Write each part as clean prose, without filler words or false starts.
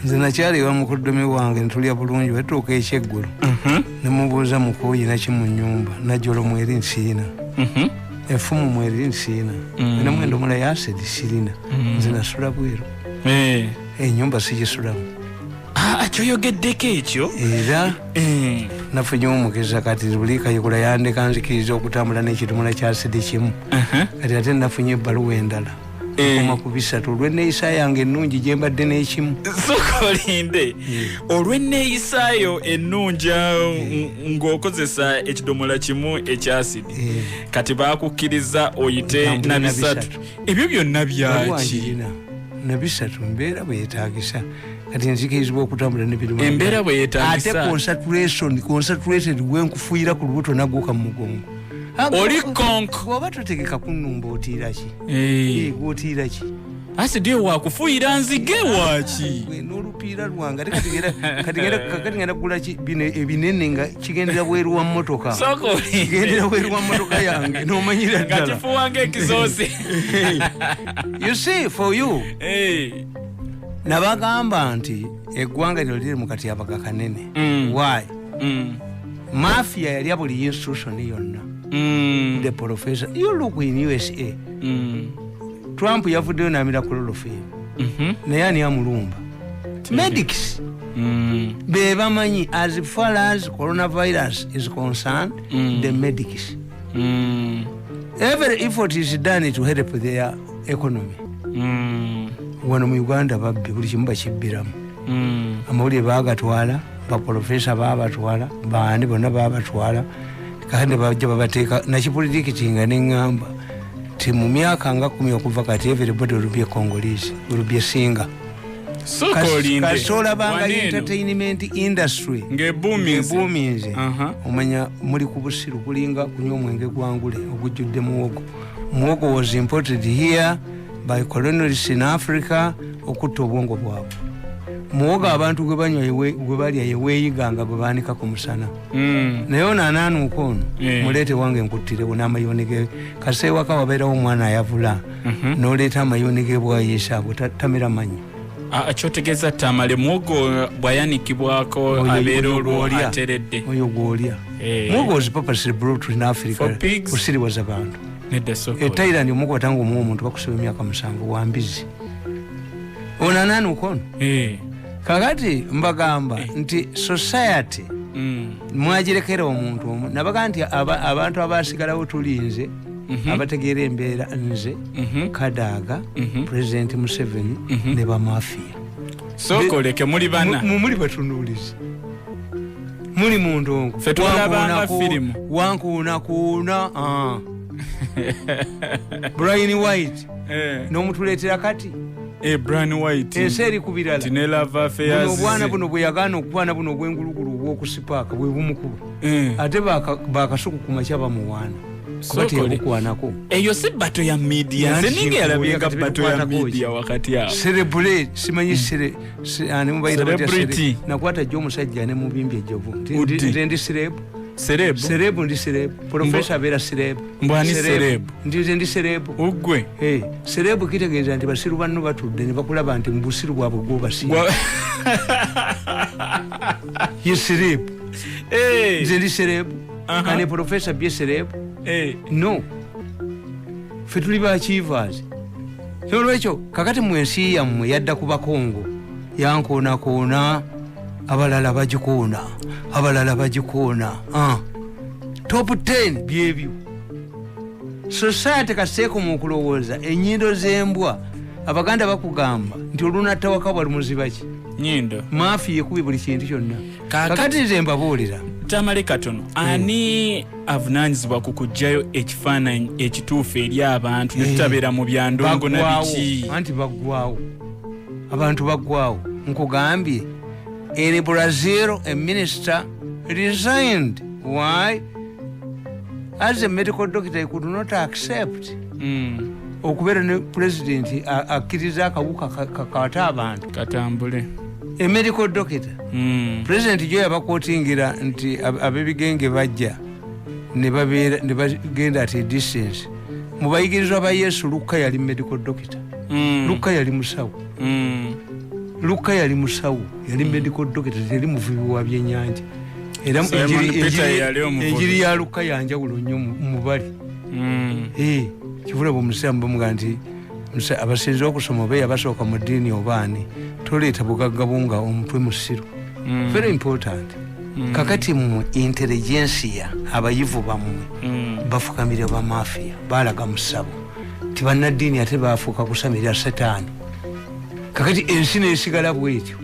nze nakyali wa mukoddomi wange ntulya bulungi batuuka ekyeggulu ne mubuuza mukuuyi naki mu nnyumba najjolo mweri nsiina effumu mweri nsiina ne mwendo mula yasedi sirina nze nasula bweru ennyumba sigisulamu. Kyoyogeddeko ekyo era nafunye omugeza kati buli kayikola yandeka nzikiriza okutambula n'ekitumula kya asedi kimu kati ate nafunye ebbaluwa endala koma ku 3 olw'enneeyisa yange ennungi gye mbadde n'ekimu. Sokolinde olw'enneeyisaayo ennungi ng'okozesa ekidomola kimu ekya asidi kati baakukkiriza oyite na 3 ebyo byonna byaki? na 3 mbeera bweyetaagisa kati nzikirizibwa okutambula n'ebidomola embeera bweyetaagisa ate concentrated gwenkufuuyira ku lubuto nagguka mu mugongo oli konko bw'oba totegeka kunnumba otiira ki gwotiira ki asidi waakufuuyira nzige waaki n'olupiira lwange ate kati ngenda kugula bino ebinene nga kigendera bweru wa mmotoka kigendera bweru wa mmotoka yange n'omanyira ddala nga kifuuwanga ekizoosi. You see for you nabagamba nti eggwanga lino liri mu katyabaga kanene. Why? Mafia yali buli institution yonna. The professor you look in USA Trump yavuddeyo n'amira chloroquine naye ani amulumba medics be bamanyi as far as coronavirus is concerned the medics every effort is done to help their economy. Wano mu Uganda babbi buli kimu bakibbiramu amawulire baagatwala baprofesa baabatwala baani bonna baabatwala kandi bajja babateeka nakipolitikitinga neŋŋamba ti mu myaka nga 10 okuva kati everybody will be a Congolese will be a singer. Kasola banga entertainment industry ngebuuminze omanya muli ku busiru kulinga kunywa omwenge gwangule ogujjudde muwogo was imported here by colonialists in Africa okutta obwongo bwabwe. Muwoga abantu gwe banywa gwe balya yeweeyiganga gwe baanika ku musana naye ono anaanuuka ono muleete wange nkuttirewo n'amayoni ge kaseewaka wabeerawo omwana ayavula n'oleeta amayoni ge bwayiisa abo tamira manyi. Kyotegeeza tamale muwogo bwayanikibwako abeera olwo ateredde oyo gw'olya. Muwogo was purposely brought in Africa kusiriwaza bantu. Thailand omuwogo batanga omuwa omuntu bakusiba emyaka 7 wambizi ono anaanuuka ono. Kakati mbagamba nti society mwagirekera omuntu omu nabaga nti abantu abasigalawo tulinze abategeera embeera nze Kadaaga President Museveni ne bamafia sokoleke muli bana muli batunuulizi muli muntu ongo wankuunakuuna Brian White n'omutuleetera kati Brian White ensi eri ku birala obwana buno bwe yagaana okukwana buno obwengulugulu obw'okusipaaka bwe bumukulu ate bakasuku ku makya bamuwaana kubatebukwanako eyo si bato ya media nze ninga yalabika bato ya media wakati awo celebrate simanyi celebrity nakwata jjo omusajja ne mubimbye ejjovu ndi Serebu ndi Serebu Professor Vera Serebu mbwani Serebu ndi Serebu ugwe Serebu kitegeeza nti basiru banno batudde ne bakulaba nti mubusiru bwabwe gwo basiru ye Serebu ndi Serebu kane Professor bye Serebu no fe tuli ba achievers olwekyo kakati mu ensi yammwe yadda ku bakongo yankoona abalala bagikoona top 10 byebyo society kaseeko mu kulowooza ennyindo z'embwa abaganda bakugamba nti olunatta waka bwali muzibaki nyindo maafi yekubi buli kintu kyonna kakati nze mbabuulira tamale katono ani avunaanyizibwa ku kuggyayo ekifaananyi ekituufu eri abantu netutabeera mu byandongo na biki anti abantu baggwawo nkugambye in Brazil a minister resigned. Why? As a medical doctor he could not accept okubeera ne president akkiriza akawuka kakata abantu katambule a medical doctor president jo yabakootingira nti abebigenge bajja ne bagenda at a distance mu bayigirizwa ba Yesu Luka yali medical doctor Luka yali musawo Luka yali musawo yali medical doctor yali muvubi wa byennyanja era enjiri ya Luka yanjawulo nnyo mu bali kivula bwomusiramu bamuga nti abasinze okusoma oba yabasooka mu ddiini obaani toleeta bugagga bunga omutwe musiru very important kakati mu intelligentsia abayivu bamwe bafukamira bamafiya balaga mu ssabo ti bannaddiini ate baafuuka kusamirira setaani kakati ensi neesigala bwetyo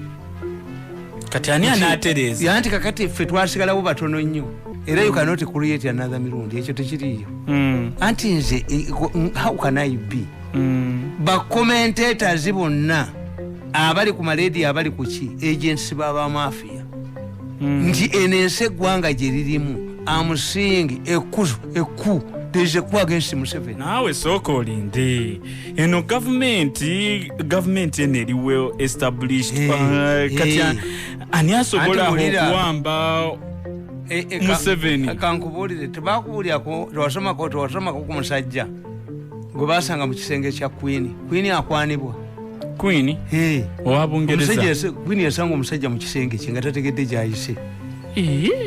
kati ani anaatereeza yanti kakati ffe twasigalawo batono nnyo era you cannot create another mirundi ekyo tekiriyo anti nze how can I be bakomentators bonna abali ku maledi abali ku ki agency b'abamafiya nti enense eggwanga gye lirimu amusingi ekku there is a coup against Museveni. Nawe soko olinde eno government eno eriwo established kati ani asobola okuwamba Museveni kankubuulire tebakubuulyako tewasomako ku musajja gwe basanga mu kisenge kya Queen akwanibwa Queen owa Bungereza Queen yasanga omusajja mu kisenge kye nga tategedde gyayise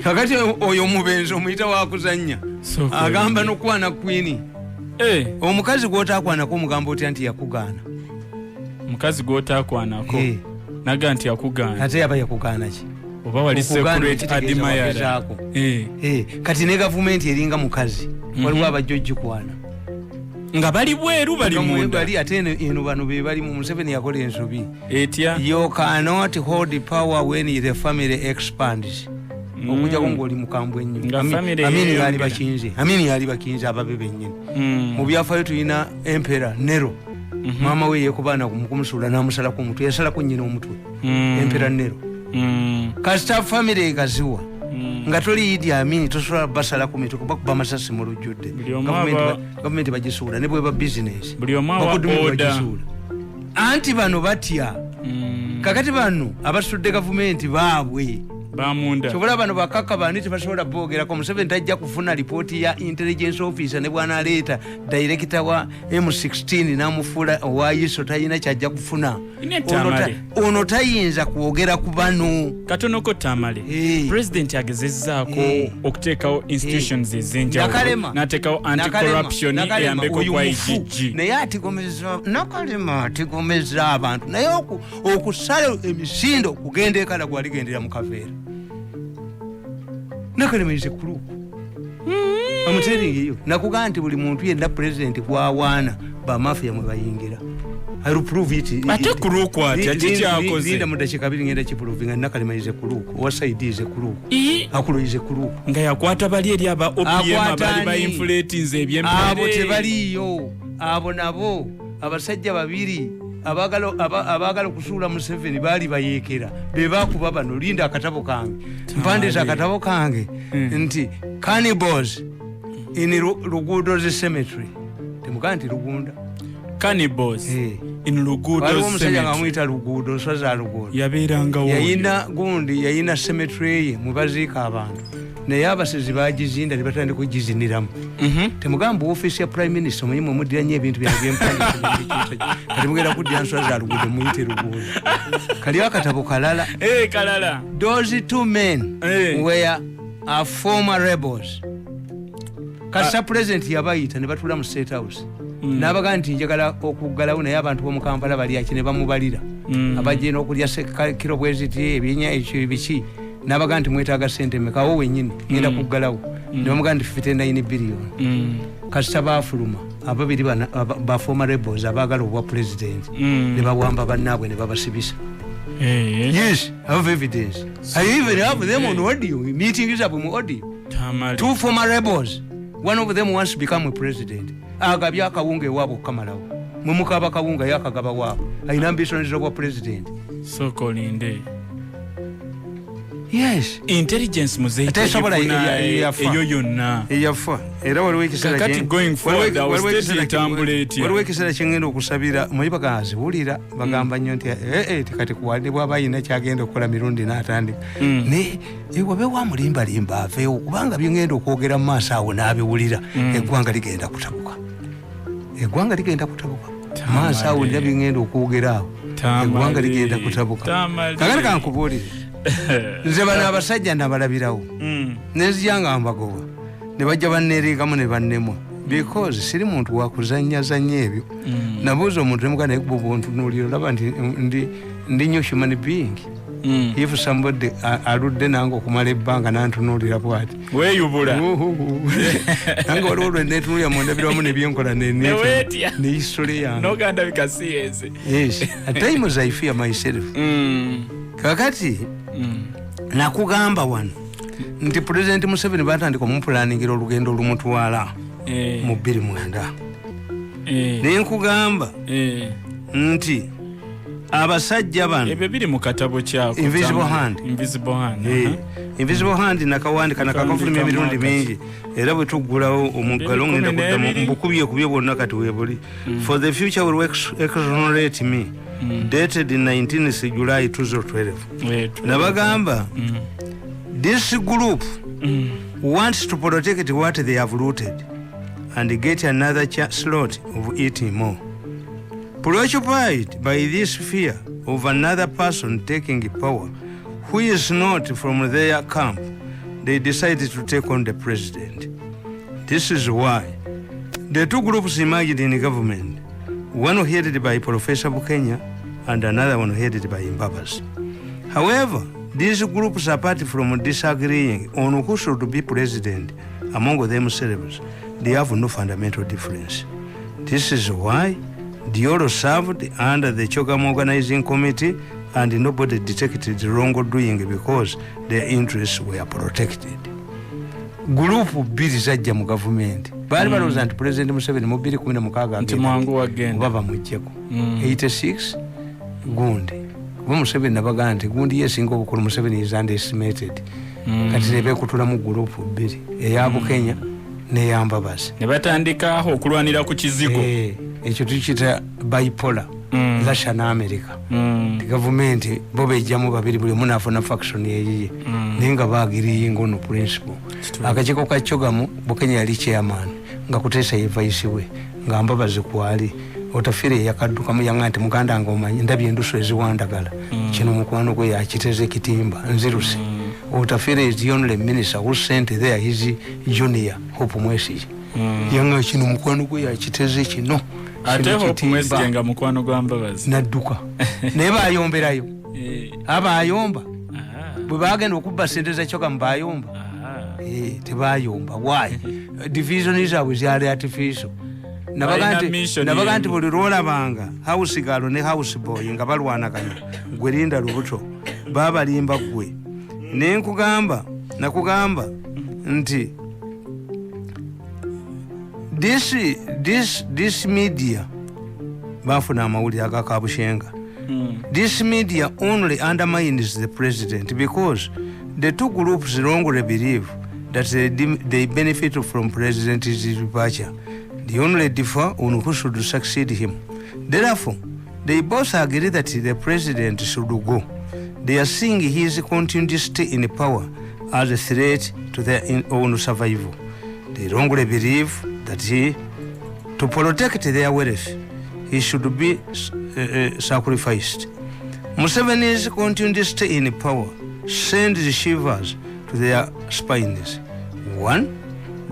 kakati oyo omubenzi omuyita wakuzannya agamba nokwana Queen omukazi gwotakwanako omugamba otya nti yakugaana omukazi gwotakwanako naga nti yakugaana ate yaba yakugaana ki oba wali secret admirer kati ne gavumenti eringa mukazi waliwo abajjojjikwana nga bali bweru bali munda bali ate eno bano be bali mu Museveni yakola ensobi etya you cannot hold the power when the family expands okuja ko ngoli mukambwe nnyo amini yali bakinze ababe bennyini mu byafaayo tulina Emperor Nero mama we yekubana kumusuula namusala ku mutwe yasala ku nnyina omutwe Emperor Nero kasita family ekaziwa nga toli Idi Amin tosobola basala ku mitwe kuba kuba amasasi mu lujjudde gavumenti bagisuula ne bweba business bagisuula anti bano batya kakati bano abasudde gavumenti baabwe bamunda chobola bano bakaka bani tebasobola boogerako Museveni tajja kufuna ripooti ya intelligence officer ne bwana aleeta director wa M16 namufuula owayiso tayina kyajja kufuna ono tayinza kwogera ku bano katonoko tamale president agezezzaako okuteekawo institutions ezenjawulo n'ateekawo anti-corruption eyambeko kwa IGG naye atigomeza abantu naye okusala emisindo kugenda ekala gwaligendera mu kaveera Nakalema is a crew. I'm telling you. Nakuga nti buli muntu yenna president kwawaana ba mafia mwe bayingira. I will prove it. Ate crew kwati akikyakoze. Linda mudashika bili ngenda kiprovinga Nakalema is a crew. Wasaidi is a crew. Akulo is a crew. Nga yakwata bali eri aba OPM abali ba inflating ze ebyempere. Abo tebaliyo. Abo nabo abasajja babiri abagala kusuula Museveni bali bayeekera be bakuba bano linda akatabo kange mpandisa akatabo kange nti cannibals in Lugudo cemetery temuka nti Lugunda cannibals in Lugudo cemetery omusajja ngamuyita Lugudo swaza Lugudo yabeerangawo yayina cemetery mwe baziika abantu naye abasizi bagizinda ne batandika kugiziniramu temugamba office ya prime minister omuyimu omudira nnyo ebintu byempandisa kati mugenda kuddira nswa za Lugudo muyite Lugudo kaliwo akatabo kalala kalala those two men were former rebels kasita president yabayita ne batula mu State House n'abaga nti njagala okuggalawo naye abantu b'omu Kampala bali aki ne bamubalira abajja n'okulya kiro bweziti ebyenya ekyo biki n'abaga nti mwetaaga ssente mekawo wennyini ngenda kuggalawo ne bamuga nti 59 billion kasita baafuluma ababiri ba former rebels abaagala obwa president ne bawamba bannaabwe ne babasibisa yes I have evidence I even have them on audio meetings up on audio two former rebels one of them wants to become a president agabya akawunga ewaabwe okukamalawo mwe mukaba kawunga yakagaba waabwe ayina ambitions obwa president so kolinde yes intelligence muzeita eyo yonna eyafa era waliwo ekiseera kati going forward our state itambulate waliwo ekiseera kyengenda okusabira muyiba gaziwulira bagamba nnyo nti kati kuwandibwa abayina kyagenda okukola mirundi n'atandika ne wabe wamulimbalimba aveewo kubanga byengenda okwogera mu maaso awo n'abiwulira eggwanga ligenda kutabuka maaso awo nira byengenda okwogera awo eggwanga ligenda kutabuka. Kakati kankubuulire nze bano abasajja nabalabirawo nenzija nga mbagoba ne bajja banneereekamu ne bannemwa because siri muntu wakuzanyazanya ebyo. Nabuuza omuntu nemugana naye kuba ntunuulira olaba nti ndi nnyo human being. If somebody aludde nange okumala ebbanga nantunuulira bwati weeyubula nange waliwo lwe netunuulira mundabiramu nebyenkola neisole yange nogandabika siyeze. Yes, at times I fear myself. Kakati nakugamba wano nti President Museveni batandika omupulaningira olugendo olumutwala mu 2009. Nenkugamba nti abasajja bano ebyo biri mu katabo kyako Invisible Hand nakawandika nakakafuluma emirundi mingi era bwe tuggulawo omuggalo ngenda kuddamu mbukubye bwonna kati weebuli. For the future will exonerate me dated 19th July 2012. Nabagamba this group wants to protect what they have looted and get another slot of eating more. Preoccupied by this fear of another person taking power who is not from their camp, they decided to take on the president. This is why the two groups emerged in government, one headed by Professor Bukenya and another one headed by Mbabas. However, these groups, apart from disagreeing on who should be president among themselves, they have no fundamental difference. This is why they all served under the Chogam Organizing Committee and nobody detected wrongdoing because their interests were protected. Group bbiri zajja mu government baali balowooza nti President Museveni mu 2016 baba mujjeko 86 gundi kuba Museveni nabagaa nti gundi yesinga obukulu Museveni is underestimated. Kati nebekutula mu group bbiri eya Bukenya neya Mbabazi ne batandikaho okulwanira ku kizigo. Ekyo tukiyita bipolar Russia na America. Gavumenti bo bejjamu babiri buli omu naafuna faction yeyiye naye nga baagiriyinga ono principle. Akakiiko ka Chogamu Bukenya yali chairman nga Kuteesa ye vice we nga Mbabazi kwali Otafiire yakaddukamu yanga nti muganda nga omanyi ndabye endusu eziwandagala kino mukwano gwe yakiteze ekitimba nzirusi. Otafiire is the only minister who sent there his junior Hope Mwesige yanga kino mukwano gwe yakiteze kino ate Hope Mwesige nga mukwano gwa Mbabazi nadduka naye bayomberayo abayomba bwe bagenda okubba sente za Chogamu bayomba tebayomba. Why? Division zaabwe zyali artificial. Nabaga nti buli lwolabanga house girl ne house boy nga balwanaganya gwe linda lubuto babalimba gwe. Nakugamba nti this media bafuna amawulire agakabushenga. This media only undermines the president because the two groups wrongly believe that they benefit from president's departure. They only differ on who should succeed him. Therefore, they both agree that the president should go. They are seeing his continued stay in power as a threat to their own survival. They wrongly believe that to protect their wealth, he should be sacrificed. Museveni's continued stay in power sends shivers to their spines. One,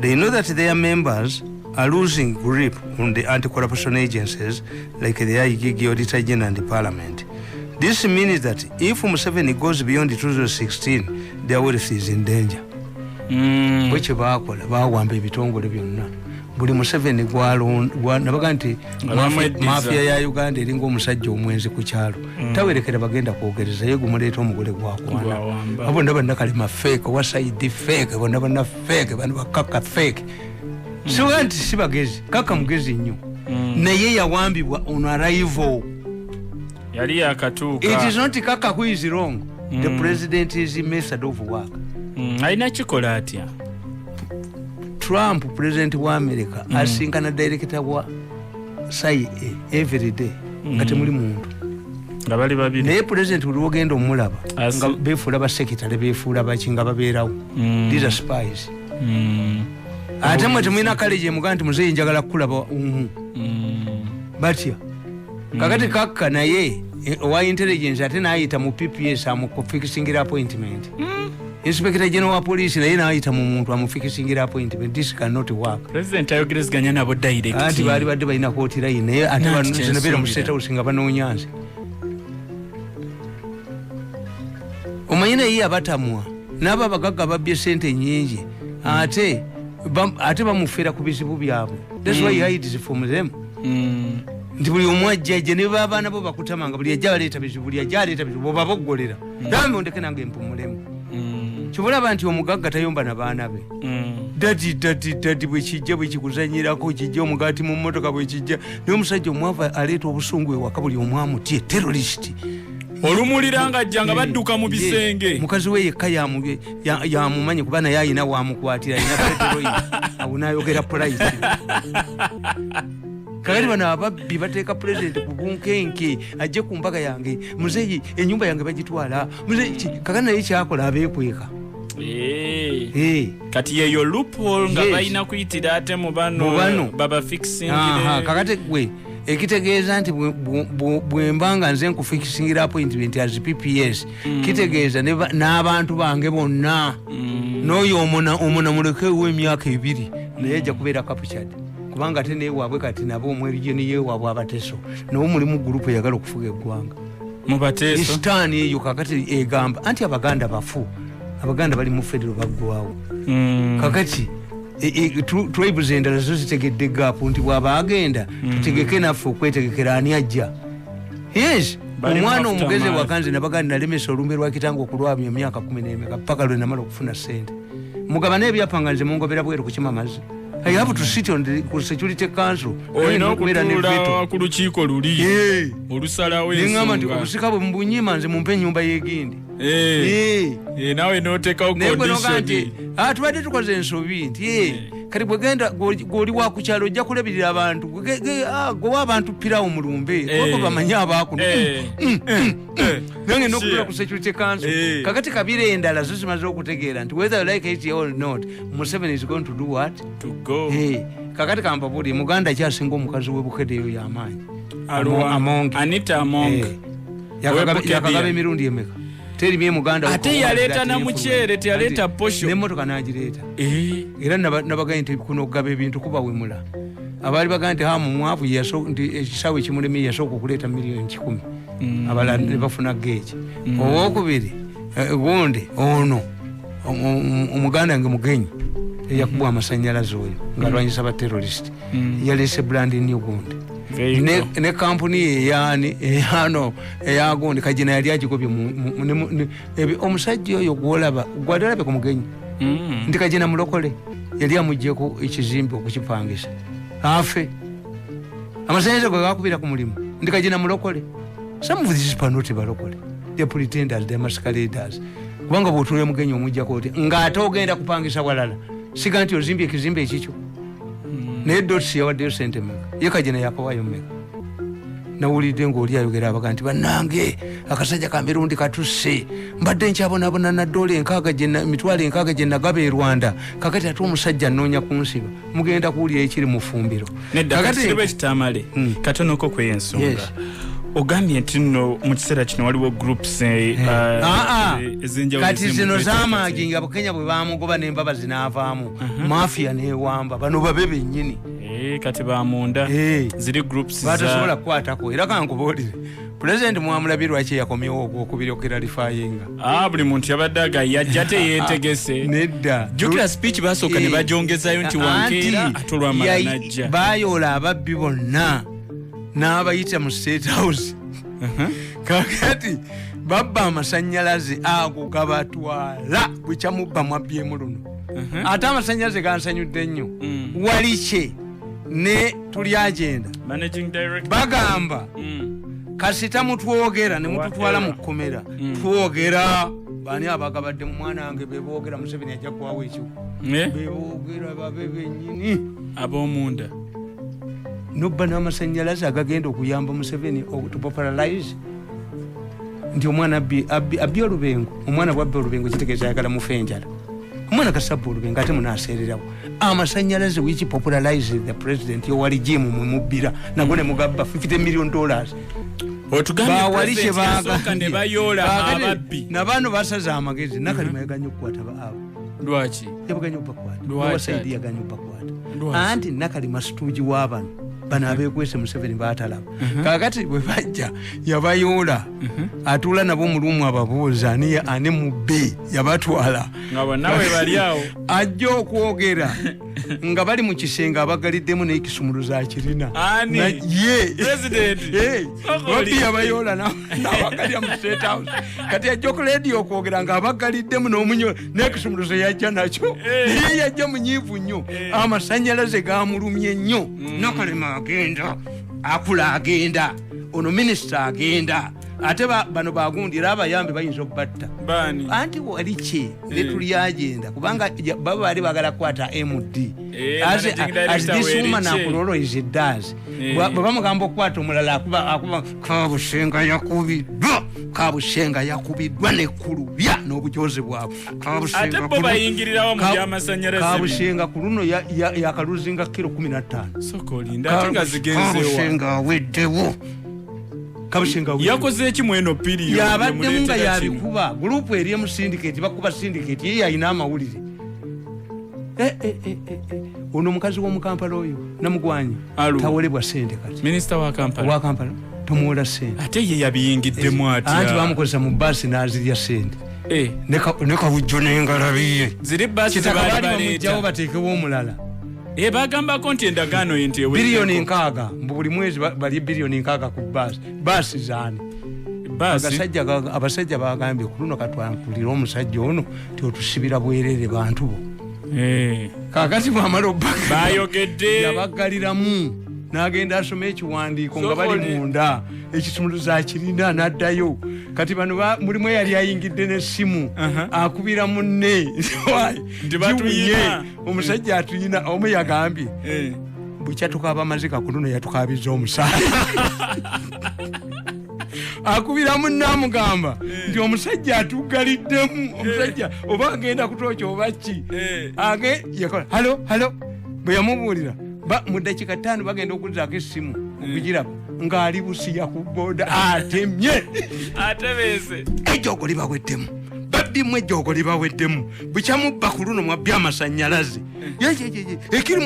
they know that their members are losing grip on the anti-corruption agencies like the IGG, Auditor General and the Parliament. This means that if Museveni goes beyond 2016, their wealth is in danger. Which bawamba ebitongole byonna buli Museveni nabaga nti mafia ya Uganda eringa omusajja omwenzi ku kyalo tawerekera bagenda kwogereza ye gumuleeta omugole gwakwana abo ndaba nakalema fake wasaidi fake bonna fake bano bakaka fake. So anti sibagezi kaka mugezi nnyo naye yawambibwa on arrival yali yakatuuka. It is not kaka who is wrong. The president is method of work. Aina kikola atya Trump president wa America asinkana director wa CIA every day nga temuli muntu nga bali babiri naye president buli wogenda omulaba nga befuula ba secretary befuula baki nga babeerawo. These are spies. Ate mwe temwina college muga nti muzeeyi njagala kukulaba batya kakati kakka naye owa intelligence ate naayita mu PPS amukufikisingira appointment. Inspector General wa police naye naayita mu muntu amufikisingira appointment. This cannot work. President ayogerezganya nabo direct. Ati bali badde balina kooti line naye ate banobera mu state house nga banoonyanze. Omanyi naye abatamwa n'abo abagagga babbye sente nyingi ate bamufeera ku bizibu byabwe. That's why he hides from them. Nti buli omwajjaje ne baabaana bo bakutamanga buli ajja baleeta bizibu buli ajja aleeta bizibu bobaboggolera dambe ondeke nange empumulemu. Kyobulaba nti omugagga tayomba na baana be. Dadi bwe kijja bwe kikuzanyirako kijja omugaati mu mmotoka bwe kijja naye omusajja omwavu aleeta obusungu ewaka buli omwamutye terrorist. Olumuliranga ajjanga badduka mu bisenge. Mukazi we yekka yamumanyi kuba naye ayina wamukwatira ayina peteroli awo n'ayogera polite. Kakati bano ababbi bateeka pulezidenti ku bunkenke ajje ku mbaga yange muzeeyi ennyumba yange bagitwala muzeeyi kakati naye kyakola abeekweka. Kati yeyo loophole nga balina kuyitira ate mu bano baba fixingire. Kakati gwe ekitegeeza nti bwembanga nze nkufikisingira appointment as PPS kitegeeza n'abantu bange bonna n'oyo omona mulekewo emyaka 2 naye ajja kubeera captured kubanga ate neewaabwe kati nabo omwerijeni yeewaabwe abateso nawo mulimu gurupu eyagala okufuga eggwanga mu bateso. Isitaani eyo kakati egamba anti abaganda bafu abaganda bali mu federo baggwawo. Kakati tribes endala zo zitegedde gaapu nti bw'aba agenda tutegeke naffe okwetegekera ani ajja. Yes, omwana omugezi wakanze nabaganda nalemesa olumbe lwa kitango okulwamya emyaka 11 paka lwe namala okufuna sente. Mugaba n'ebyapa nga nze mungobera bweru kukima mazzi. I have to sit on the Security Council. Okutuula ku lukiiko luli olusalawo ensonga nti obusika bwe mbunyima nze mumpe ennyumba y'egindi. Nawe n'oteekawo condition. Tubadde tukoze ensobi nti kati bwegenda gw'oli wa ku kyalo ojja kulabirira abantu gwewa abantu pirawo mu lumbe oko bamanye abaakuno nange n'okutula ku Security Council. Kakati kabira endala zo zimaze okutegeera nti whether you like it or not Museveni is going to do what? To go. Kakati kampabuli Muganda kyasinga omukazi w'ebukeddeeyo y'amaanyi Anita Among yakagaba emirundi emeka terimye Muganda ate yaleeta na mukyere teyaleeta posho n'emmotoka n'agireeta. Era nabagaye nti kuno okugaba ebintu kubawemula abaali bagaa nti hamu mwavu nti ekisaawe ekimulemi yasooka okuleeta $1,000,000 abalala ne bafuna geeki. Owokubiri gundi ono omuganda nge mugenyi eyakubwa amasannyalaze oyo ng'alwanyisa abaterrorisiti yaleese brand new gundi ne kampuni eyagundi kajina yali agikobye omusajja oyo gwolaba gwadalabe ku mugenyi nti kajina mulokole yali amuggyeko ekizimbe okukipangisa afe amasannyalaze gwe gakubira ku mulimu nti kajina mulokole. Some of these people are not balokole, they pretenders, they masqueraders. Kubanga bw'otuula mugenyi omuggyako oti ng'ate ogenda kupangisa walala siga nti ozimbye ekizimbe ekikyo naye Dots yawaddeyo sente mmeka ye kajina yakawaayo mmeka. Nawulidde ng'oli ayogera abaga nti bannange akasajja ka mirundi katusse mbadde nkyabonabona na emitwalo 6 gye nagaba e Rwanda kakati ate omusajja nnoonya kunsiba mugenda kuwulira ekiri mu ffumbiro. Kakati ekitamale katonoko kw'ensonga ogambye nti nno mu kiseera kino waliwo groups ezenjawulo kati zino z'amaagi nga Bukenya bwe bamugoba n'embaba zinaavaamu mafia n'ewamba bano babe bennyini kati bamunda ziri groups batasobola kukwatako. Era kankubuulire Pulezidenti mwamulabye lwaki yakomyewo ogwokubiri okiralifayinga. Buli muntu yabadde agayajja teyeetegese nedda jukira speech basooka ne bajongezayo nti wankeera ate olwamala najja bayoola ababbi bonna n'abayita mu State House. Kakati babba amasannyalaze ago gabatwala bwekyamubba mwabyemu luno ate amasannyalaze gansanyudde nnyo. Walikye ne tuli agenda bagamba kasita mutwogera ne mututwala mu kkomera twogera bani abagabadde mu mwana wange beboogera Museveni ajja kuwawo ekyo beboogera babe bennyini ab'omunda nobba n'amasannyalaze agagenda okuyamba Museveni okutupopularize nti omwana abbi olubengo omwana bwabbi olubengo kitegeeza ayagala mufe enjala omwana kasabuluke ngate munasererawo amasanyalaze which popularized the president yowali jimu mumubbira nago ne mugabba $50 million bawali kyebaga ne bayola ababbi nabano basaza amagezi nakalima yaganya okukwata abo lwaki yabaganya okubakwata wasaidi yaganya okubakwata anti nakalima situuji w'abano bano abeekwese Museveni baatalaba kakati bwe bajja yabayola atuula nabo mulumu ababuuza ani mubbe yabatwala nawe bali awo ajja okwogera nga bali mu kisenga abagaliddemu n'ekisumuluzo akirina babbi yabayola n'abagalya mu State House kati ajja ku leediyo okwogera nga abagaliddemu n'omunyo n'ekisumuluzo yajja nakyo ye yajja munyiivu nnyo amasanyalaze gamulumye nnyo Nakalema agenda akula agenda ono minisita agenda ate bano bagundi era abayambi bayinza okubatta anti wali ki netuli agenda kubanga baba bali bagala kukwata MD as this woman akulolo is it does baba mugamba okukwata omulala akuba kabushenga yakubiddwa nekulubya n'obujoze bwabwe ate bo bayingirirawo mu byamasanyalaze kabushenga ku luno yakaluzinga kilo 15 sokolinda ate nga zigenzewa kabushenga weddewo yakoze ekimu eno period yabaddemu nga yabikuba gurupu eri emu syndicate bakuba syndicate ye yalina amawulire ono omukazi w'omukampala oyo namugwanyi tawolebwa sente kati minisita wa Kampala tomuwola sente ate ye yabiyingiddemu atya anti bamukozesa mu baasi n'azirya sente ne kawujjo n'engalabiye ziri baasi kitakabaali bamujjawo bateekewo omulala bagambako nti endagaano ye nti biliyoni 6 buli mwezi bali biliyoni 6 ku baasi zaani abasajja bagambye ku luno katwankulira omusajja ono tiotusibira bwerere bantu bo kakati bwamala bayogedde yabagaliramu n'agenda asoma ekiwandiiko nga bali munda ekisumuluzo akirina n'addayo kati bano mulimu eyali ayingidde n'essimu akubira munne ndibatuyina omusajja atuyina omu yagambye bukya tukaaba amazika ku luno yatukaabizza omusaala akubira munne amugamba nti omusajja atugaliddemu omusajja oba agenda kutooca oba ki yakola halo bwe yamubuulira mu dakiika 5 bagenda okuzaako essimu okugiraba ng'ali busiya ku booda atemye atebeese ejjoogo libaweddemu babbimu ejjoogo libaweddemu bukyamubba ku luno mwabya amasanyalaze ekiri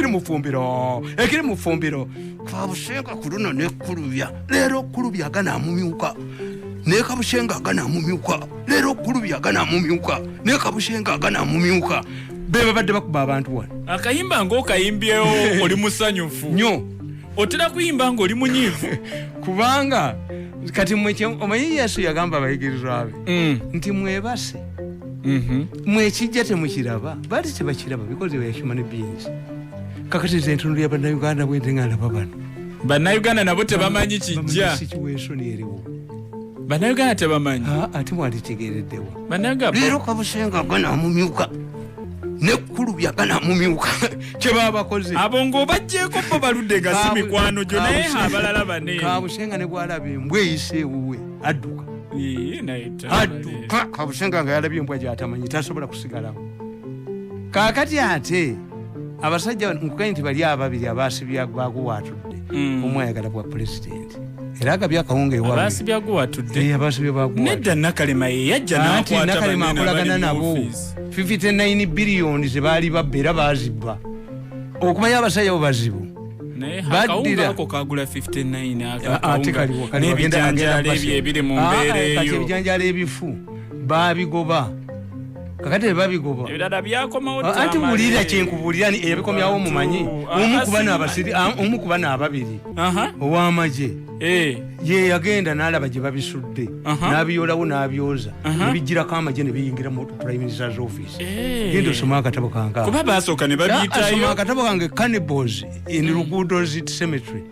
mu ffumbiro kabushenga ku luno nekkulubya leero okkulubya aganamumyuka nekabushenga aganamumyuka leero okkulubya aganamumyuka nekabushenga aganamumyuka beba badde bakuba abantu wano akayimba ng'okayimbyewo oli musanyufu nnyo otera kuyimba ng'oli munyiivu kubanga kati omanyi Yesu yagamba abayigirizwa be nti mwebase mwekijja temukiraba bali tebakiraba because we are human beings kakati zentundu ya bannayuganda bwenteŋŋandaba bano bannayuganda nabo tebamanyi kijja situation eriwo bannayuganda tebamanyi ate mwalitegeereddewo leero kabushenga ganamumyuka nekkulubya ganamumyuka kyebaba bakoze abo ng'obajjeeko bo baludde nga si mikwano gyo naye abalala bane kabushenga ne bwalaba embwa eyise ewuwe adduka kabushenga nga yalabye embwa gyatamanyi tasobola kusigalawo kaakati ate abasajja nkugaye nti bali ababiri abaasibya gwaguwaatudde omu ayagala bwa pulezidenti era agabye akawunga ewaabasibya guwaatudde abasibya baguwaatudde nedda Nakalema ye yajja n'akwata Nakalema akolagana nabo 59 biliyoni ze baali babba era baazibba okumanya abasajja bo bazibu baddira ako kagula 59 ate kaliwo n'ebijanjaalo ebyo ebiri mu mbeera eyo ebijanjaalo ebifu baabigoba kakati babigoba ebirala byakomawo anti wulira kyenkubuulira eyabikomyawo omumanyi omu ku bano ababiri ow'amagye ye yagenda n'alaba gye babisudde n'abiyolawo n'abyoza nebijjirako amagye ne biyingira mu prime minister's office genda osoma akatabo kange kuba basooka ne babiyitayo akatabo kange Cannibals in Luguudo Cemetery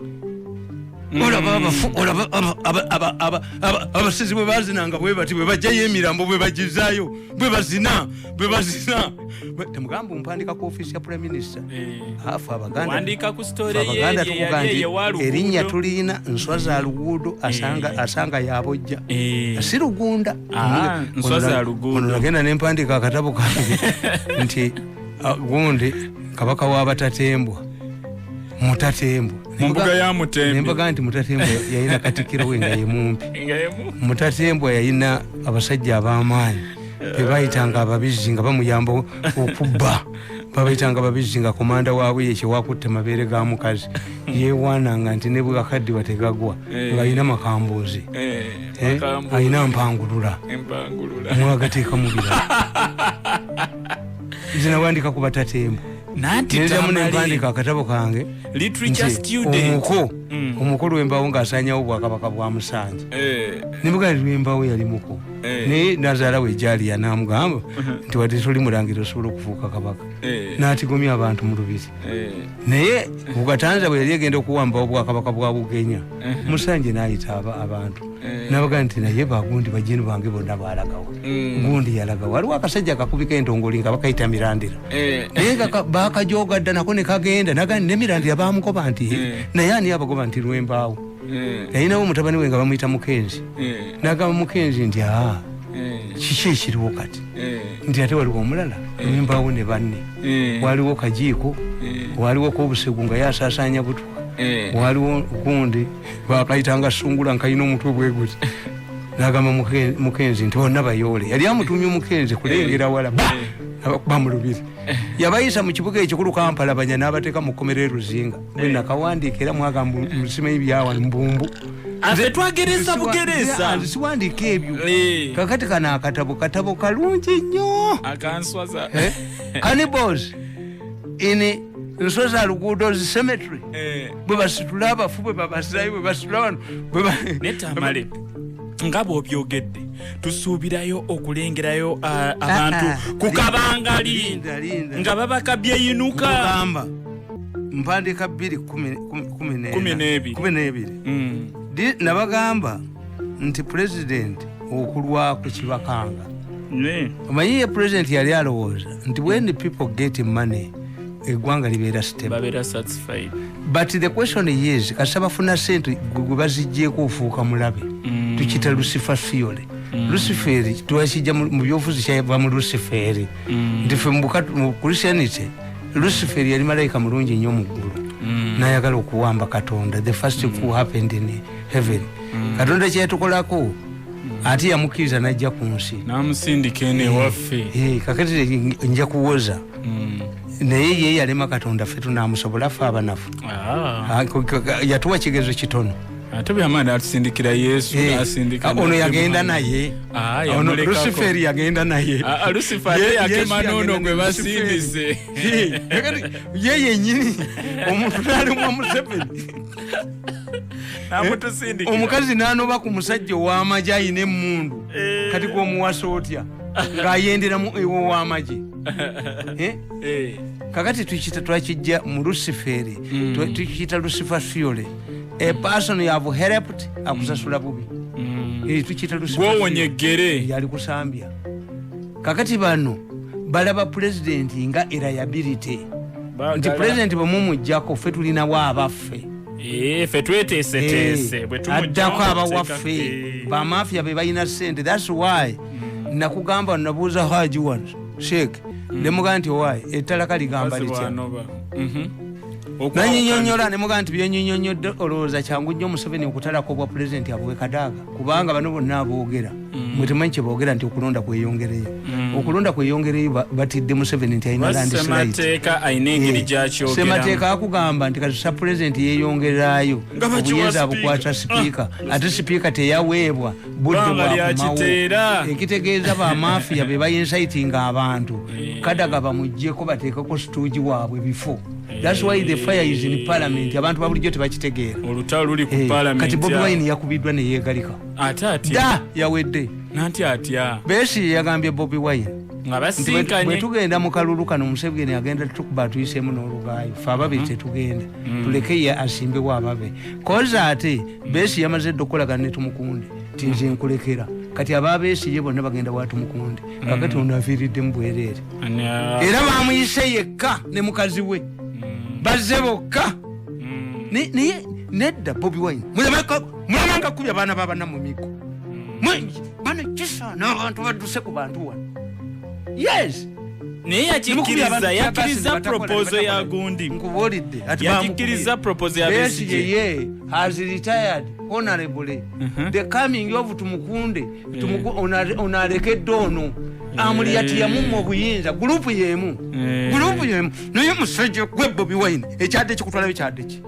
abasizi bwe bazinanga bwe bati bwe bajjayo emirambo bwe bagizaayo bwe bazina temugamba mpandika ku ofiisi ya prime minister afe abaganda tukuga nti erinnya tuliina nswa za luguudo asanga yabojja si lugunda ono nagenda nempandika akatabo kange nti gundi kabaka w'abatatembwa Mutatembwa mbuga ya Mutembe nembaga nti Mutatembwa yayina katikiro we nga ye mumpi Mutatembwa yayina abasajja ab'amaanyi bebayitanga ababizi nga bamuyamba okubba babayitanga ababizi nga komanda waabwe yekye wakutte mabeere ga mukazi yeewaananga nti ne bwe bakaddi bategagwa ng'ayina makambuuzi ayina mpangulula mwagateeka mu bira nze nawandika ku Batatembwa nenzamu nempandika akatabo kange omukulu w'embawo ng'asanyawo obwakabaka bwa Musanje nembuga nti w'embawo yali muko naye nazaala we Jaaliya n'amugamba nti wadde toli mulangira osobola okufuuka kabaka n'atigomya abantu mu lubiri naye Bugatanza bwe yali egenda okuwamba obwakabaka bwa Bugenya Musanje n'ayita abantu nabaga nti naye bagundi bajeni bange bonna baalagawo gundi yalagawo waliwo akasajja akakubika entongoli nga bakayita Mirandira naye bakajogadda nako ne kagenda nagandi ne Mirandira baamugoba nti naye ani abagoba nti Lwembaawo yayinawo mutabani we nga bamuyita Mukenzi nagamba Mukenzi nti kiki ekiriwo kati nti ate waliwo omulala Lwembaawo ne banne waliwo Kajiiko waliwo Kobusegu nga yasaasanya butuka waliwo gundi bakayitanga Sungula nkayina omutwe bwe guti nagamba Mukenzi nti bonna bayoole yali amutumye Mukenzi kulengera wala bakuba mu lubiri yabayisa mu kibuga ekikulu Kampala banya n'abateeka mu kkomera Ruzinga bwe nakawandiika era mwagamba musima ebyawa mbumbu afe twagereza bugereza siwandiika ebyo kakati kana akatabo kalungi nnyo akanswaza cannibals in nswa za luguudo cemetery bwe basitula abafu bwe babasayo bwe basitula wano netamale nga bw'obyogedde tusuubirayo okulengerayo abantu ku kabangali nga babakabyeyinuka gamba mpandika 2:12 nabagamba nti president okulwako kibakanga omanyiye president yali alowooza nti when the people get money eggwanga libeera satisfied but the question is kasita bafuna sente gwe bazijjeeko ofuuka mulabe tukita Lucifer theory Lucifer twakijja mu byobufuzi kyava mu Lucifer nti ffe mu Christianity Lucifer yali malayika mulungi nnyo mu ggulu n'ayagala okuwamba Katonda the first who happened in heaven Katonda kyetukolako ate yamukkiriza n'ajja ku nsi n'amusindika ene waffe kakati nja kuwoza naye ye yalema Katonda ffe tunaamusobola ffe abanafu yatuwa kigezo kitono ate byamaani atusindikira Yesu n'asindika ono yagenda naye ono Lucifer yagenda naye Lucifer ate yakema n'ono gwe basindise ye yenyini omuntu n'alemwa Museveni omukazi n'anoba ku musajja ow'amagye ayina emmundu kati gwomuwasa otya ng'ayendera ewo w'amagye kakati twakijja mu Lucifer tukiyita Lucifer theory a person you have helped akusasula bubi tukiyita Lucifer gwowonyegere yali kusambya kakati bano balaba president nga reliability nti president bwe mumujjako ffe tulinawo abaffe ffe tweteeseteese addako abawaffe bamafia be balina sente that's why nakugamba nabuuza Haji wano Sheikh nemugaa nti owaye ettalaka ligamba litya nanyinyonyola nemugaa nti byenyinyonyodde olowooza kyangu nnyo Museveni okutalako obwa pulezidenti abwe Kadaga kubanga bano bonna aboogera mwe temanyi kye boogera nti okulonda kweyongereyo okulonda kweyongereyo batidde Museveni nti ayina landslide akugamba nti kati sa pulezidenti yeeyongererayo obuyinza abukwata sipiika ate sipiika teyaweebwa budde bwakumawo ekitegeeza bamafiya be bayinsaitinga abantu Kadaga bamuggyeko bateekako situugi waabwe bifo that's why the fire is in parliament abantu babulijjo tebakitegeera olutalo luli ku parliament kati Bobi Wine yakubiddwa neyeegalika ate da yawedde nanti atya Besigye yagambye Bobi Wine bwe tugenda mu kalulu kano Museveni agenda tukuba tuyisemu n'olugaayo fe ababe tetugenda tuleke ye asimbewo ababe koza ate Besigye yamaze dde okukolagana ne Tumukunde ti nze nkulekera kati aba Besigye bonna bagenda wa Tumukunde kakati ono afiiriddemu bwereere era bamuyise yekka ne mukazi we bazze bokka naye nedda Bobi Wine mulamanga kubya abaana b'abana mu migo bana kisaana abantu badduse ku bantu wano yes naye yakiriza proposal ya gundi nkubuulidde yakiriza proposal ya Besigye ye has retired honorably the coming of Tumukunde onalekedde ono amuliyati yamumma obuyinza gurupu yemu naye musajja gwe Bobi Wine ekyadde kikutwalayo kyadde ki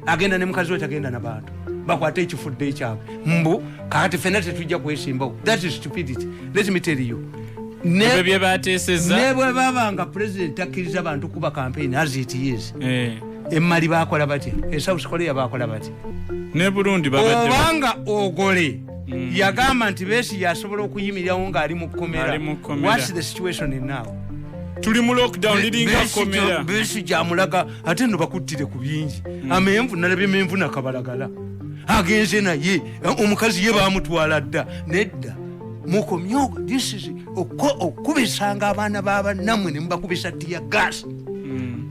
agenda ne mukazi we tagenda n'abantu bakwate ekifudde ekyabwe mbu kati fena tetujja kwesimbawo that is stupidity let me tell you nebye bateeseza nebwe babanga president akkiriza abantu kuba campaign as it is emmali bakola batya South Korea bakola batya ne Burundi babadde obanga ogole yagamba nti Besigye asobola okuyimirirawo ng'ali mu kkomera what's the situation now tuli mu lockdown liringa komera Besigye amulaga ate no bakuttire ku bingi amenvu nalabye menvu nakabalagala agenze naye omukazi ye bamutwala dda nedda mukomyogo this is okubisanga abaana b'abannamwe ne mubakubisa tiya gas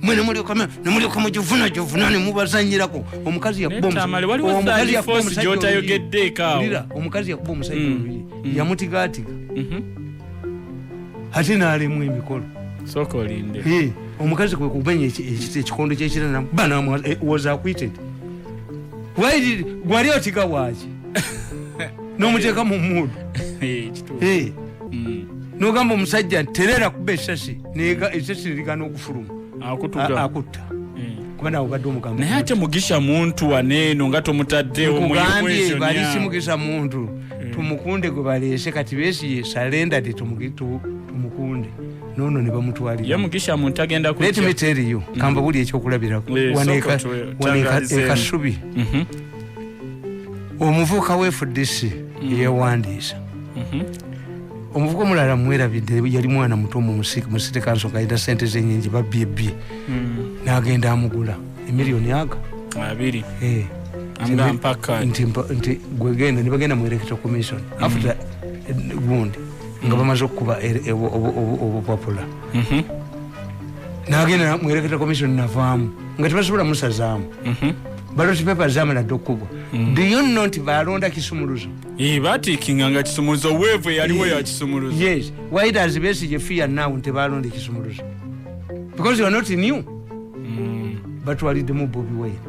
mwene muli kamujuvuna ne mubazanyirako omukazi yakuba omukazi yakuba omusajja oluyi yamutigaatiga ate n'alemu emikolo soko olinde omukazi kwe kumenya ekikondo kyekirana bana was acquitted gwali otiga waaki n'omuteeka mu mmudu n'ogamba omusajja terera kuba essasi essasi ligana okufuluma akutta kuba nawe obadde omugamba naye ate Mugisha muntu waneeno nga tomutaddewo mugambye bali si Mugisha muntu Tumukunde gwe baleese kati Besigye salendade Tumukunde nono ne bamutwalira ye Mugisha muntu agenda kujja let me tell you kamba buli ekyokulabirako waneka ekasubi omuvuka we FDC yewandiisa omuvuka omulala mwerabidde yali mwana muto mu City Council kayita sente zenyingi babbye n'agenda amugula emiliyoni aga 2 nti gwegenda ne bagenda mu electoral commission after gundi nga bamaze okuba obupapula n'agenda mu electoral commission navaamu nga tebasobola musazaamu ballot paper zamala dokubwa do you know nti balonda kisumuluzo batikinga nga kisumuluzo weevu yaliwo ya kisumuluzo yes why does Besigye fear now nti balonda kisumuluzo because you are not new but waliddemu Bobi Wine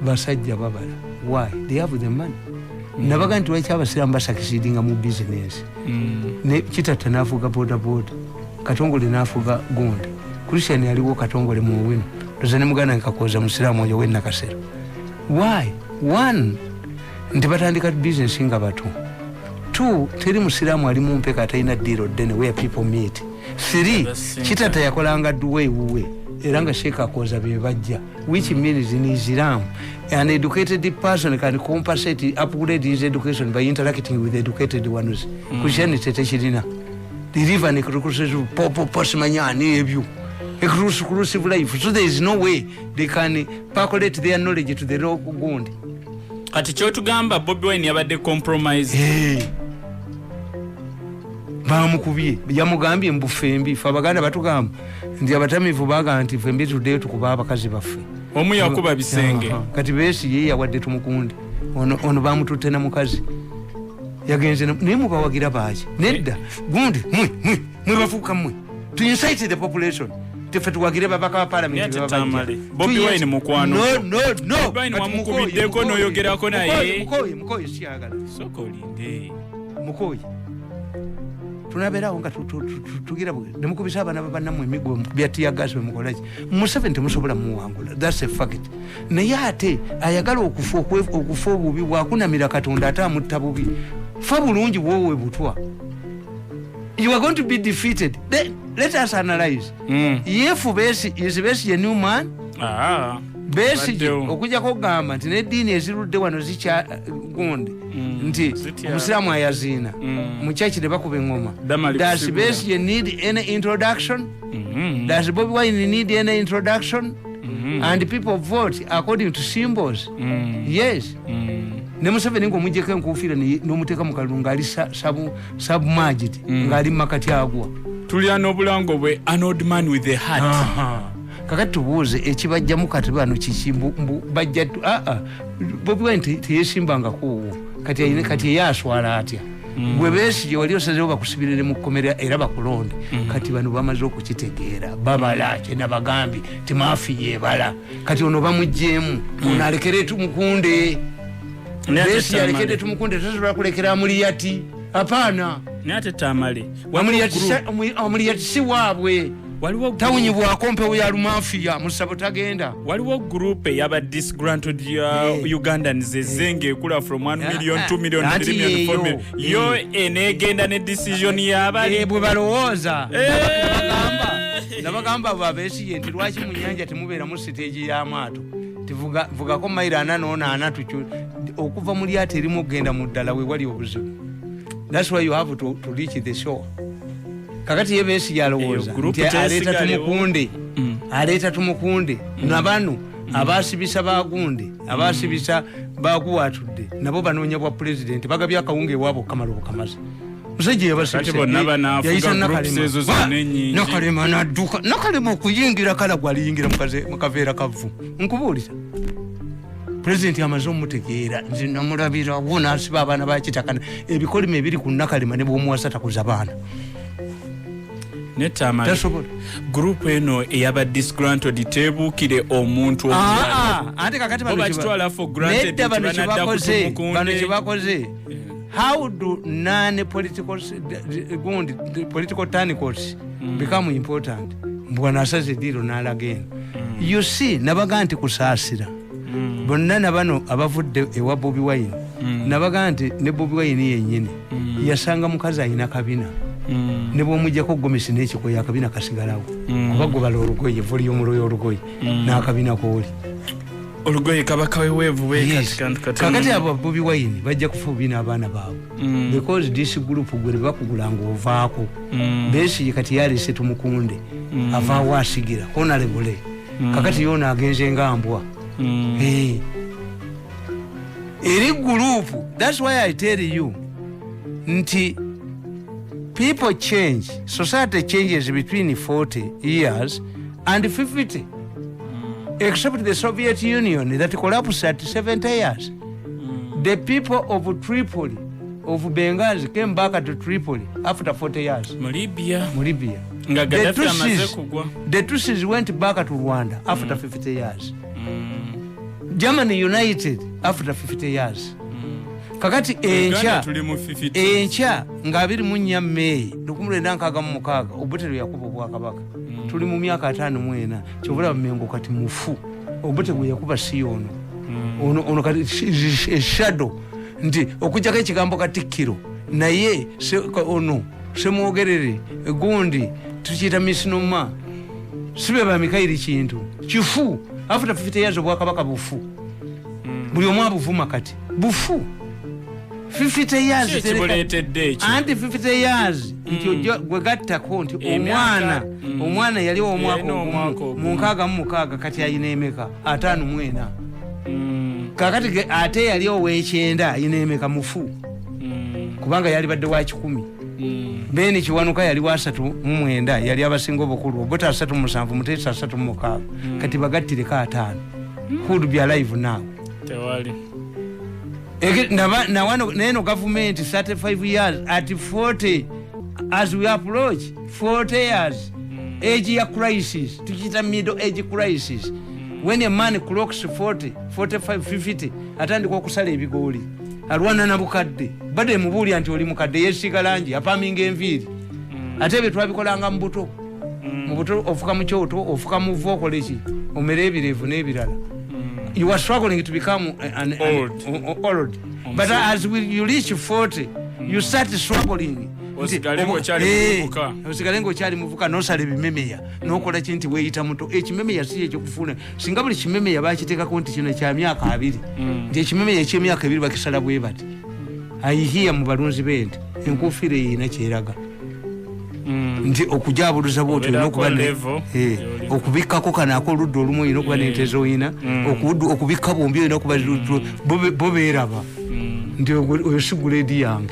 basajja babala why they have the money nabaga nti lwaki abasiramu basakisidinga mu business ne kitata nafuga boda Katongole nafuga gundi Christian yaliwo Katongole mu wino tozane mugana nkakoza musiramu oyo wenna kasera why one nti batandika business nga bato 2 teri musiramu ali mu mpeka ataina deal dene where people meet 3 kitata yakolanga duwe uwe era nga Sheikh akoza bebajja which means in Islam an educated person can compensate upgrade his education by interacting with educated ones Christianity techirina deliver ne popo simanyani ebyo exclusive life so there is no way they can percolate their knowledge to the local gundi kati kyotugamba Bobi Wine yabadde compromise bamukubye yamugambye mbufembi fa baganda batugamba ndi abatamivu baga nti fembi tudde tukuba abakazi baffe omu yakuba bisenge kati Besigye yawadde Tumukunde ono bamututte na mukazi yagenze ne mubawagira baaki nedda gundi mwe bafuuka mwe to incite the population tefe tuwagire babaka wa parliament Bobi Wine mukwano no Bobi Wine wamukubiddeko n'oyogerako naye mukoye siyagala soko olinde mukoye tunabeerawo nga tugira nemukubisa abaana babannamwe emigo bya tiya gas bemukolaki Museveni temusobola muwangula that's a fact naye ate ayagala okufa obubi bwakunamira Katonda ate amutta bubi fa bulungi bwowe butwa you are going to be defeated let us analyze if Besigye is Besigye a new man Besigye okujja kugamba nti n'eddiini ezirudde wano zikya gundi nti omusiraamu ayaziina mu church ne bakuba engoma. Does Besigye need any introduction? Does Bobi Wine need any introduction? And people vote according to symbols. Yes. Ne Museveni ng'omuggyeko enkuufiira n'omuteeka mu kalulu ng'ali submerged ng'ali mu makati agwa. Tulya n'obulango bwe an old man with a heart. Kakati tubuuze ekibajjamu kati bano kikimbu bajja Bobi Wine teyesimbangako kati yaswala atya. Gwe Besigye wali osazeewo bakusibirire mu kkomera era bakulonde. Kati bano bamaze okukitegeera babala kye nabagambye timaafi yeebala kati ono bamuggyemu ono alekere tumukunde. Besigye alekere tumukunde tasobola kulekera Amuliyati apaana nate tamale Amuliyati si waabwe tawunyibwako mpewo ya lumafiya musabo tagenda. Waliwo group eyaba disgruntled Ugandans ezenge ekula from 1 million 2 million 3 million 4 million yo enegenda ne decision yabali bwe balowooza nabagamba Besigye nti lwaki mu nnyanja temubeeramu stage y'amaato vugako mayiro 4 tucyo okuva mu lyato erimu okugenda mu ddala we wali obuzibu. That's why you have to reach the shore. Kakati ye Besigye alowooza nti aleeta tumukunde nabano abasibisa bagunde abasibisa baguwatudde nabo banoonya bwa president bagabye akawunga ewaabo kamala okamaze. Musajja yayisa Nakalema n'adduka Nakalema okuyingira Kalagwa aliyingira mu kaveera kavu nkubuuliza. President amaze omutegeera nze namulabira wona asiba abaana bakitakana ebikolime ebiri ku Nakalema ne bw'omuwasa takuza baana. Netama group eno eyaba disgruntled tebuukire omuntu ate kakati bakitwala for granted bano kyebakoze. How do non-political turncoats become important? Mbwana asaze diro n'alagenda. You see nabaga nti kusaasira bonna nabano abavudde ewa Bobi Wine nabaga nti ne Bobi Wine yennyini yasanga mukazi ayina kabina ne bw'omuggyako Gomesi n'ekiko yakabina kasigalawo kuba gobala olugoye volume y'olugoye n'akabina kooli olugoye kabaka weweevu kakati abo Bobi Wine bajja kufa obina abaana baabwe because this group gwe bakugulanga ovaako Besigye kati yalese tumukunde avaawo asigira honorable kakati yoona agenze ngambwa eri group. That's why I tell you nti people change, society changes between 40 years and 50, except the Soviet Union that collapsed at 70 years. The people of Tripoli, of Benghazi came back to Tripoli after 40 years. Libya. The Tutsis went back to Rwanda after 50 years. Germany united after 50 years. Kakati encha nga 24 May 1996 Obote yakuba Bwakabaka tuli mu myaka 5 mwena kyobula Mengo kati mufu Obote gwe yakuba Siono ono kati shadow ndi okujjako ekigambo Katikkiro naye ono semwogerere gundi tukiyita misinoma sibe ba Mikairi kintu kifu after 50 years Bwakabaka bufu buli omwa buvuma kati bufu 50 years and 50 years nti gwe gattako nti omwana yali omwaka mu nkaaga mu mukaaga kati ayina emeka 5 mwena kakati ate yali ow'ekyenda ayina emeka mufu kubanga yali badde wa 10 Beni Kiwanuka yali wa 39 yali abasinga obukulu Obote 37 Mutesa 36 kati bagattire ka 5 who would be alive now tewali. Now one government 35 years at 40 as we approach 40 years age crisis tukita middle age crisis when a man clocks 40 45 50 atandika okusala ebigoli alwana na bukadde bade mubuli anti oli mukadde yesigalangi apaminga enviri atebe twabikolanga mbuto mubuto ofuka mu kyoto ofuka mu vokoleki omerebirevu nebirala. You are struggling to become old. But as you reach 40, you start struggling osigale ng'okyali muvuka n'osala ebimemeya n'okola ki nti weeyita muto ekimemeya si ekyokufuna singa buli kimemeya bakiteekako nti kino kya myaka 2 nti ekimemeya eky'emyaka 2 bakisala bwe bati ayihiya mu balunzi b'ente enkuufiira eyina kyeraga nti okujabuluza bwoti olina okubikkako kano akoludda olumu olina okuba n'ente z'olina okubikka bombi olina okuba bo beeraba nti oyo si guledi yange